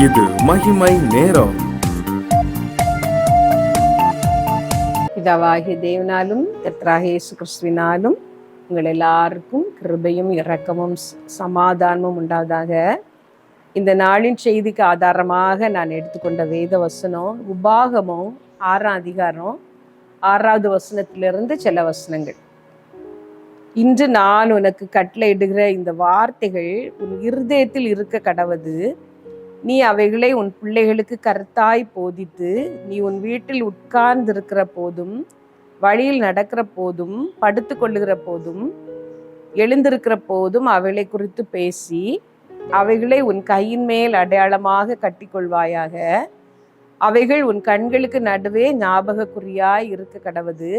இது மகிமை நேரம். பிதாவாகிய தேவனாலும் கர்த்தராகிய இயேசு கிறிஸ்துவினாலும் உங்கள் எல்லாருக்கும் கிருபையும் இரக்கமும் சமாதானமும் உண்டாவதாக. இந்த நாளின் செய்திக்கு ஆதாரமாக நான் எடுத்துக்கொண்ட வேத வசனம் உபாகமம் 6ஆம் அதிகாரம் 6வது வசனத்திலிருந்து சில வசனங்கள். இன்று நான் உனக்கு கட்டளையிடுகிற இந்த வார்த்தைகள் உன் இருதயத்தில் இருக்க கடவது. நீ அவைகளை உன் பிள்ளைகளுக்கு கருத்தாய் போதித்து, நீ உன் வீட்டில் உட்கார்ந்திருக்கிற போதும், வழியில் நடக்கிற போதும், படுத்து கொள்ளுகிற போதும், எழுந்திருக்கிற போதும் அவைகளை குறித்து பேசி, அவைகளை உன் கையின் மேல் அடையாளமாக கட்டிக்கொள்வாயாக. அவைகள் உன் கண்களுக்கு நடுவே ஞாபக குறியாய் இருக்க கடவது.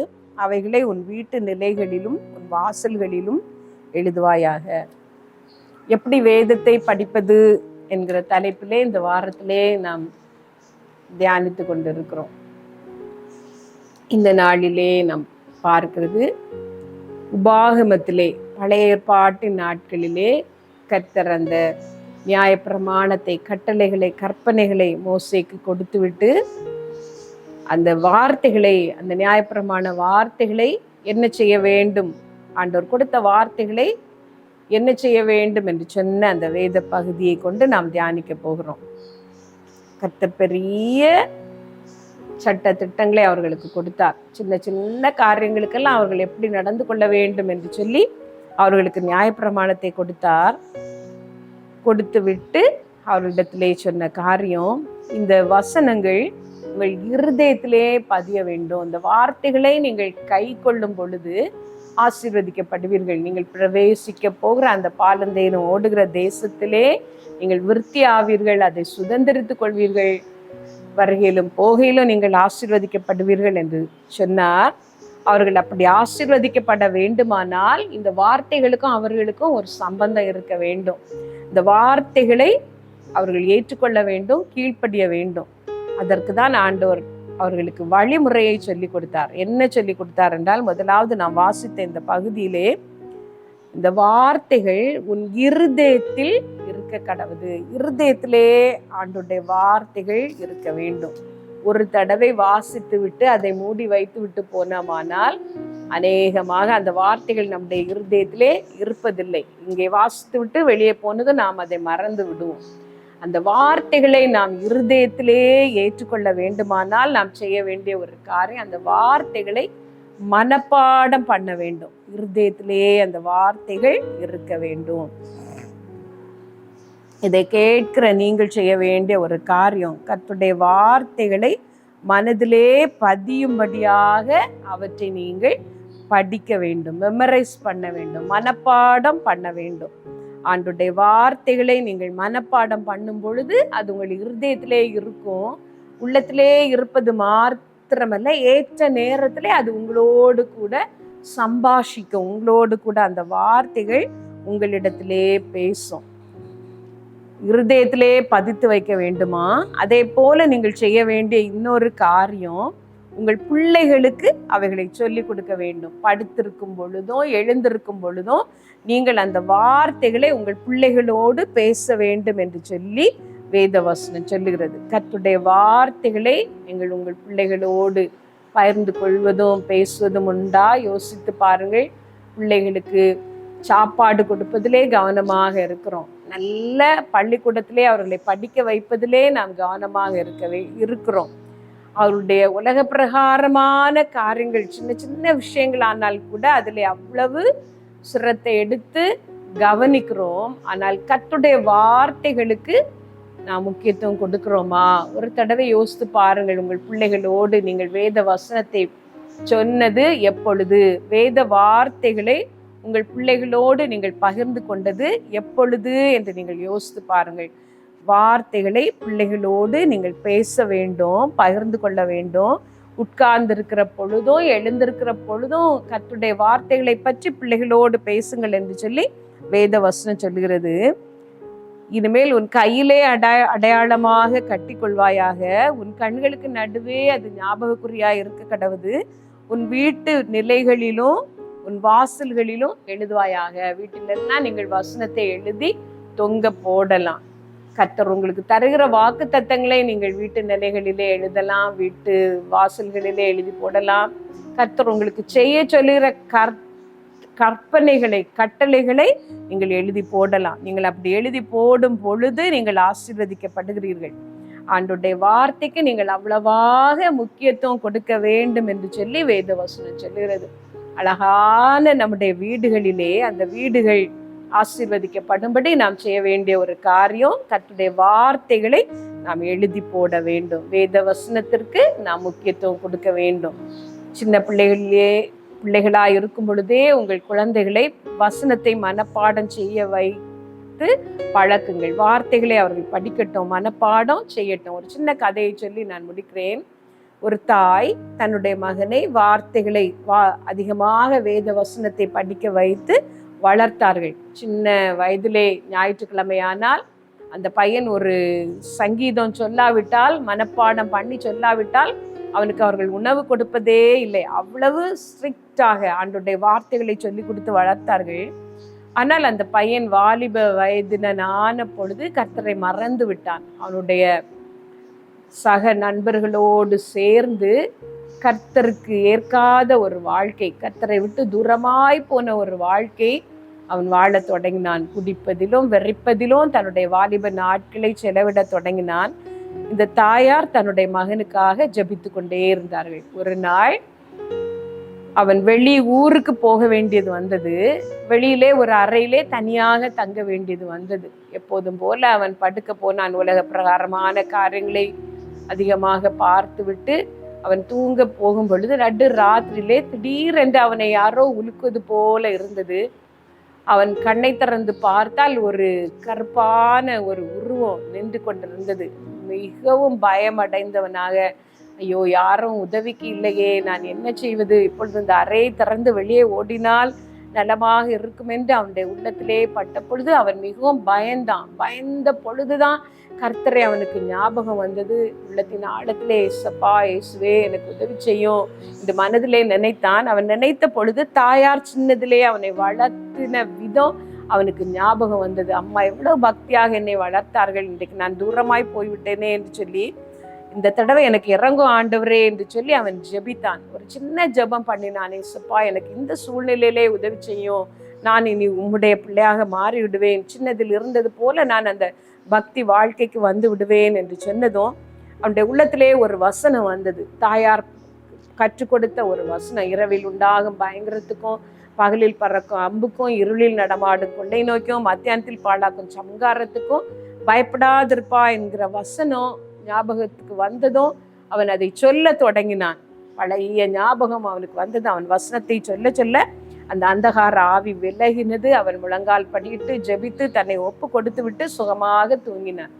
அவைகளை உன் வீட்டு நிலைகளிலும் உன் வாசல்களிலும் எழுதுவாயாக. எப்படி வேதத்தை படிப்பது என்கிற தலைப்பிலே இந்த வாரத்திலே நாம் தியானித்து கொண்டிருக்கிறோம். இந்த நாளிலே நாம் பார்க்கிறது உபாகமத்திலே பழைய ஏற்பாட்டின் நாட்களிலே கர்த்தர் அந்த நியாயப்பிரமாணத்தை, கட்டளைகளை, கற்பனைகளை மோசேக்கு கொடுத்துவிட்டு அந்த வார்த்தைகளை, அந்த நியாயப்பிரமாண வார்த்தைகளை என்ன செய்ய வேண்டும், ஆண்டவர் கொடுத்த வார்த்தைகளை என்ன செய்ய வேண்டும் என்று சொன்ன அந்த வேத பகுதியை கொண்டு நாம் தியானிக்க போகிறோம். கர்த்தர் பெரிய சட்ட திட்டங்களை அவர்களுக்கு கொடுத்தார். சின்ன சின்ன காரியங்களுக்கெல்லாம் அவர்கள் எப்படி நடந்து கொள்ள வேண்டும் என்று சொல்லி அவர்களுக்கு நியாயப்பிரமாணத்தை கொடுத்தார். கொடுத்து விட்டு அவர்களிடத்திலே சொன்ன காரியம், இந்த வசனங்கள் உங்கள் இருதயத்திலே பதிய வேண்டும். இந்த வார்த்தைகளை நீங்கள் கை கொள்ளும் பொழுது ஆசீர்வதிக்கப்படுவீர்கள். நீங்கள் பிரவேசிக்க போகிற அந்த பாலந்தேனும் ஓடுகிற தேசத்திலே நீங்கள் விருத்தி ஆவீர்கள், அதை சுதந்திரித்துக் கொள்வீர்கள், வருகையிலும் போகையிலும் நீங்கள் ஆசீர்வதிக்கப்படுவீர்கள் என்று சொன்னார். அவர்கள் அப்படி ஆசீர்வதிக்கப்பட வேண்டுமானால் இந்த வார்த்தைகளுக்கும் அவர்களுக்கும் ஒரு சம்பந்தம் இருக்க வேண்டும். இந்த வார்த்தைகளை அவர்கள் ஏற்றுக்கொள்ள வேண்டும், கீழ்ப்படிய வேண்டும். அதற்கு தான் ஆண்டவர் அவர்களுக்கு வழிமுறையை சொல்லி கொடுத்தார். என்ன சொல்லி கொடுத்தார் என்றால், முதலாவது நாம் வாசித்த இந்த பகுதியிலே, இந்த வார்த்தைகள் உன் இருதயத்தில் இருக்க கடவுது. இருதயத்திலே ஆண்டவருடைய வார்த்தைகள் இருக்க வேண்டும். ஒரு தடவை வாசித்து விட்டு அதை மூடி வைத்து விட்டு போனோமானால் அநேகமாக அந்த வார்த்தைகள் நம்முடைய இருதயத்திலே இருப்பதில்லை. இங்கே வாசித்து விட்டு வெளியே போனதும் நாம் அதை மறந்து விடுவோம். அந்த வார்த்தைகளை நாம் இருதயத்திலே ஏற்றுக்கொள்ள வேண்டுமானால் நாம் செய்ய வேண்டிய ஒரு காரியம், அந்த வார்த்தைகளை மனப்பாடம் பண்ண வேண்டும். இருதயத்திலே அந்த வார்த்தைகள் இருக்க வேண்டும். இதை கேட்கிற நீங்கள் செய்ய வேண்டிய ஒரு காரியம், கர்த்தருடைய வார்த்தைகளை மனதிலே பதியும்படியாக அவற்றை நீங்கள் படிக்க வேண்டும், மெமரைஸ் பண்ண வேண்டும், மனப்பாடம் பண்ண வேண்டும். ஆண்டவருடைய வார்த்தைகளை நீங்கள் மனப்பாடம் பண்ணும் பொழுது அது உங்கள் இருதயத்திலே இருக்கும். உள்ளத்திலே இருப்பது மாத்திரமல்ல, ஏற்ற நேரத்திலே அது உங்களோடு கூட சம்பாஷிக்கும். உங்களோடு கூட அந்த வார்த்தைகள் உங்களிடத்திலே பேசும். இருதயத்திலே பதித்து வைக்க வேண்டுமா? அதே போல நீங்கள் செய்ய வேண்டிய இன்னொரு காரியம், உங்கள் பிள்ளைகளுக்கு அவைகளை சொல்லிக் கொடுக்க வேண்டும். படுத்திருக்கும் பொழுதும் எழுந்திருக்கும் பொழுதும் நீங்கள் அந்த வார்த்தைகளை உங்கள் பிள்ளைகளோடு பேச வேண்டும் என்று சொல்லி வேத வசனம் சொல்லுகிறது. கர்த்தருடைய வார்த்தைகளை நீங்கள் உங்கள் பிள்ளைகளோடு பகிர்ந்து கொள்வதும் பேசுவதும் உண்டா? யோசித்து பாருங்கள். பிள்ளைகளுக்கு சாப்பாடு கொடுப்பதிலே கவனமாக இருக்கிறோம். நல்ல பள்ளிக்கூடத்திலே அவர்களை படிக்க வைப்பதிலே நாம் கவனமாக இருக்கிறோம். அவருடைய உலக பிரகாரமான காரியங்கள், சின்ன சின்ன விஷயங்கள் ஆனால் கூட அதில் அவ்வளவு சிரத்தை எடுத்து கவனிக்கிறோம். ஆனால் கர்த்தருடைய வார்த்தைகளுக்கு நாம் முக்கியத்துவம் கொடுக்கிறோமா? ஒரு தடவை யோசித்து பாருங்கள். உங்கள் பிள்ளைகளோடு நீங்கள் வேத வசனத்தை சொன்னது எப்பொழுது? வேத வார்த்தைகளை உங்கள் பிள்ளைகளோடு நீங்கள் பகிர்ந்து கொண்டது எப்பொழுது என்று நீங்கள் யோசித்து பாருங்கள். வார்த்தைகளை பிள்ளைகளோடு நீங்கள் பேச வேண்டும், பகிர்ந்து கொள்ள வேண்டும். உட்கார்ந்திருக்கிற பொழுதும் எழுந்திருக்கிற பொழுதும் கர்த்தருடைய வார்த்தைகளை பற்றி பிள்ளைகளோடு பேசுங்கள் என்று சொல்லி வேத வசனம் சொல்லுகிறது. இனிமேல் உன் கையிலே அடையாளமாக கட்டி கொள்வாயாக. உன் கண்களுக்கு நடுவே அது ஞாபக குறியாய் இருக்க கடவுது. உன் வீட்டு நிலைகளிலும் உன் வாசல்களிலும் எழுதுவாயாக. வீட்டிலெல்லாம் நீங்கள் வசனத்தை எழுதி தொங்க போடலாம். கர்த்தர் உங்களுக்கு தருகிற வாக்கு தத்தங்களை நீங்கள் வீட்டு நிலைகளிலே எழுதலாம், வீட்டு வாசல்களிலே எழுதி போடலாம். கர்த்தர் உங்களுக்கு செய்ய சொல்லுகிற கற்பனைகளை, கட்டளைகளை நீங்கள் எழுதி போடலாம். நீங்கள் அப்படி எழுதி போடும் பொழுது நீங்கள் ஆசீர்வதிக்கப்படுகிறீர்கள். ஆண்டவருடைய வார்த்தைக்கு நீங்கள் அவ்வளவாக முக்கியத்துவம் கொடுக்க வேண்டும் என்று சொல்லி வேதவசனம் சொல்லுகிறது. அழகான நம்முடைய வீடுகளிலே அந்த வீடுகள் ஆசீர்வதிக்கப்படும்படி நாம் செய்ய வேண்டிய ஒரு காரியம், கர்த்தருடைய வார்த்தைகளை நாம் எழுதி போட வேண்டும். வேத வசனத்திற்கு நாம் முக்கியத்துவம் கொடுக்க வேண்டும். சின்ன பிள்ளைகளாய் இருக்கும் பொழுதே உங்கள் குழந்தைகளை வசனத்தை மனப்பாடம் செய்ய வைத்து பழக்குங்கள். வார்த்தைகளை அவர்கள் படிக்கட்டும், மனப்பாடம் செய்யட்டும். ஒரு சின்ன கதையை சொல்லி நான் முடிக்கிறேன். ஒரு தாய் தன்னுடைய மகனை வார்த்தைகளை அதிகமாக வேத வசனத்தை படிக்க வைத்து வளர்த்தார்கள். சின்ன வயதிலே ஞாயிற்றுக்கிழமையானால் அந்த பையன் ஒரு சங்கீதம் சொல்லாவிட்டால், மனப்பாடம் பண்ணி சொல்லாவிட்டால் அவனுக்கு அவர்கள் உணவு கொடுப்பதே இல்லை. அவ்வளவு ஸ்ட்ரிக்டாக ஆண்டவருடைய வார்த்தைகளை சொல்லி கொடுத்து வளர்த்தார்கள். ஆனால் அந்த பையன் வாலிப வயதினான பொழுது கர்த்தரை மறந்து விட்டான். அவனுடைய சக நண்பர்களோடு சேர்ந்து கர்த்தருக்கு ஏற்காத ஒரு வாழ்க்கை, கர்த்தரை விட்டு தூரமாய் போன ஒரு வாழ்க்கை அவன் வாழ தொடங்கினான். குடிப்பதிலும் வெறிப்பதிலும் தன்னுடைய வாலிப நாட்களை செலவிட தொடங்கினான். இந்த தாயார் தன்னுடைய மகனுக்காக ஜெபித்து கொண்டே இருந்தார்கள். ஒரு நாள் அவன் வெளி ஊருக்கு போக வேண்டியது வந்தது. வெளியிலே ஒரு அறையிலே தனியாக தங்க வேண்டியது வந்தது. எப்போதும் போல அவன் படுக்க போனான். உலக பிரகாரமான காரியங்களை அதிகமாக பார்த்து விட்டு அவன் தூங்க போகும் பொழுது நடு ராத்திரியிலே திடீரென்று அவனை யாரோ உலுக்குவது போல இருந்தது. அவன் கண்ணை திறந்து பார்த்தால் ஒரு கருப்பான ஒரு உருவம் நின்று கொண்டிருந்தது. மிகவும் பயமடைந்தவனாக, ஐயோ யாரும் உதவிக்கு இல்லையே, நான் என்ன செய்வது, இப்பொழுது இந்த அறையை திறந்து வெளியே ஓடினால் நலமாக இருக்கும் என்று அவனுடைய உள்ளத்திலே பட்ட பொழுது அவன் மிகவும் பயந்தான். பயந்த பொழுதுதான் கர்த்தரை அவனுக்கு ஞாபகம் வந்தது. உள்ளத்தின் ஆழத்திலே ஏசப்பா இயேசுவே எனக்கு உதவி செய்யும் இந்த மனதிலே நினைத்தான். அவன் நினைத்த பொழுது தாயார் சின்னதிலே அவனை வளர்த்தின விதம் அவனுக்கு ஞாபகம் வந்தது. அம்மா எவ்வளவு பக்தியாக என்னை வளர்த்தார்கள், இன்றைக்கு நான் தூரமாய் போய்விட்டேனே என்று சொல்லி, இந்த தடவை எனக்கு இறங்கும் ஆண்டவரே என்று சொல்லி அவன் ஜெபித்தான். ஒரு சின்ன ஜெபம் பண்ணினான். ஏசப்பா எனக்கு இந்த சூழ்நிலையிலே உதவி செய்யும், நான் இனி உம்முடைய பிள்ளையாக மாறி விடுவேன், சின்னதில் இருந்தது போல நான் அந்த பக்தி வாழ்க்கைக்கு வந்து விடுவேன் என்று சொன்னதும் அவனுடைய உள்ளத்திலே ஒரு வசனம் வந்தது. தாயார் கற்றுக் கொடுத்த ஒரு வசனம். இரவில் உண்டாகும் பயங்கரத்துக்கும், பகலில் பறக்கும் அம்புக்கும், இருளில் நடமாடும் கொள்ளை நோய்க்கும், மத்தியானத்தில் பாழாக்கும் சங்காரத்துக்கும் பயப்படாதிருப்பா என்கிற வசனம் ஞாபகத்துக்கு வந்ததும் அவன் அதை சொல்ல தொடங்கினான். பழைய ஞாபகம் அவனுக்கு வந்தது. அவன் வசனத்தை சொல்ல சொல்ல அந்த அந்தகார ஆவி விலகினது. அவன் முழங்கால் படியிட்டு ஜெபித்து தன்னை ஒப்பு கொடுத்து விட்டு சுகமாக தூங்கினான்.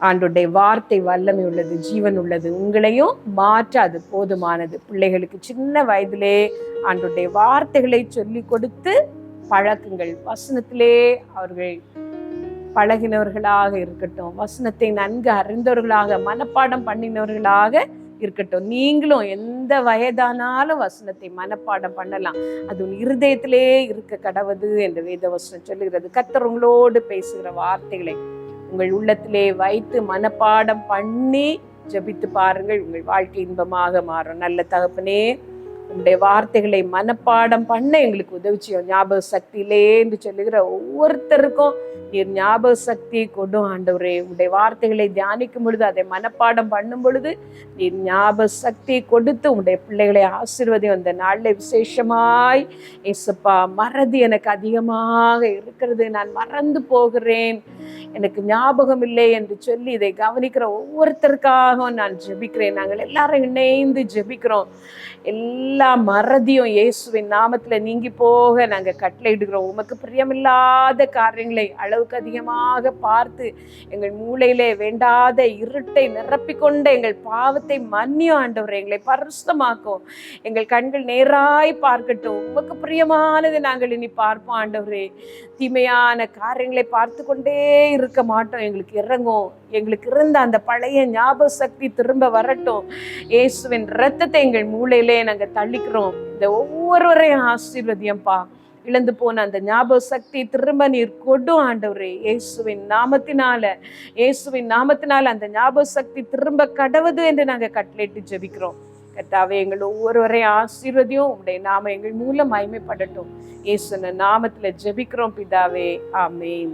ஆண்டவருடைய வார்த்தை வல்லமை உள்ளது, ஜீவன் உள்ளது, உங்களையும் மாற்ற அது போதுமானது. பிள்ளைகளுக்கு சின்ன வயதிலே ஆண்டவருடைய வார்த்தைகளை சொல்லி கொடுத்து பழக்குங்கள். வசனத்திலே அவர்கள் பழகினவர்களாக இருக்கட்டும், வசனத்தை நன்கு அறிந்தவர்களாக, மனப்பாடம் பண்ணினவர்களாக இருக்கட்டும். நீங்களும் எந்த வயதானாலும் வசனத்தை மனப்பாடம் பண்ணலாம். அது உன் இருதயத்திலே இருக்க கடவுது என்று வேத வசனம் சொல்லுகிறது. கர்த்தர் உங்களோடு பேசுகிற வார்த்தைகளை உங்கள் உள்ளத்திலே வைத்து மனப்பாடம் பண்ணி ஜெபித்து பாருங்கள். உங்கள் வாழ்க்கை இன்பமாக மாறும். நல்ல தகப்பனே, உங்களுடைய வார்த்தைகளை மனப்பாடம் பண்ண எங்களுக்கு உதவி செய்யும். ஞாபக சக்தியிலே என்று சொல்லுகிற ஒவ்வொருத்தருக்கும் நீர் ஞாபக சக்தியை கொடும் ஆண்டவரே. உங்களுடைய வார்த்தைகளை தியானிக்கும் பொழுது, அதை மனப்பாடம் பண்ணும் பொழுது நீர் ஞாபக சக்தியை கொடுத்து உங்களுடைய பிள்ளைகளை ஆசீர்வதியும். அந்த நாளில் விசேஷமாய் ஏசப்பா, மறதி எனக்கு அதிகமாக இருக்கிறது, நான் மறந்து போகிறேன், எனக்கு ஞாபகம் இல்லை என்று சொல்லி இதை கவனிக்கிற ஒவ்வொருத்தருக்காகவும் நான் ஜெபிக்கிறேன். நாங்கள் எல்லாரும் இணைந்து ஜெபிக்கிறோம். எல்லா மறதியும் இயேசுவின் நாமத்துல நீங்கி போக நாங்கள் கட்டளையிடுகிறோம். உமக்கு பிரியமில்லாத காரியங்களை அளவுக்கு அதிகமாக பார்த்து எங்கள் மூளையிலே வேண்டாத இருட்டை நிரப்பிக்கொண்ட எங்கள் பாவத்தை மன்னியும் ஆண்டவரே. எங்களை பரிசுத்தமாக்கும். எங்கள் கண்கள் நேராய் பார்க்கட்டும். உமக்கு பிரியமானது நாங்கள் இனி பார்ப்போம் ஆண்டவரே. தீமையான காரியங்களை பார்த்து கொண்டே இருக்க மாட்டோம். எங்களுக்கு இறங்கும். எங்களுக்கு இருந்த அந்த பழைய ஞாபக சக்தி திரும்ப வரட்டும். இயேசுவின் இரத்தத்தை எங்கள் மூளையிலே நாங்கள் தள்ளிக்கிறோம். இந்த ஒவ்வொருவரையும் ஆசீர்வதியம்பா. இழந்து போன அந்த ஞாபக சக்தி திரும்ப நீர் கொடும் ஆண்டவரே. இயேசுவின் நாமத்தினால அந்த ஞாபக சக்தி திரும்ப கடவுது என்று நாங்கள் கட்டளையிட்டு ஜெபிக்கிறோம். கர்த்தாவே, எங்கள் ஒவ்வொருவரையும் ஆசீர்வதியும். உம்முடைய நாமம் எங்கள் மூலம் மகிமைப்படட்டும். இயேசுவின் நாமத்துல ஜெபிக்கிறோம் பிதாவே, ஆமென்.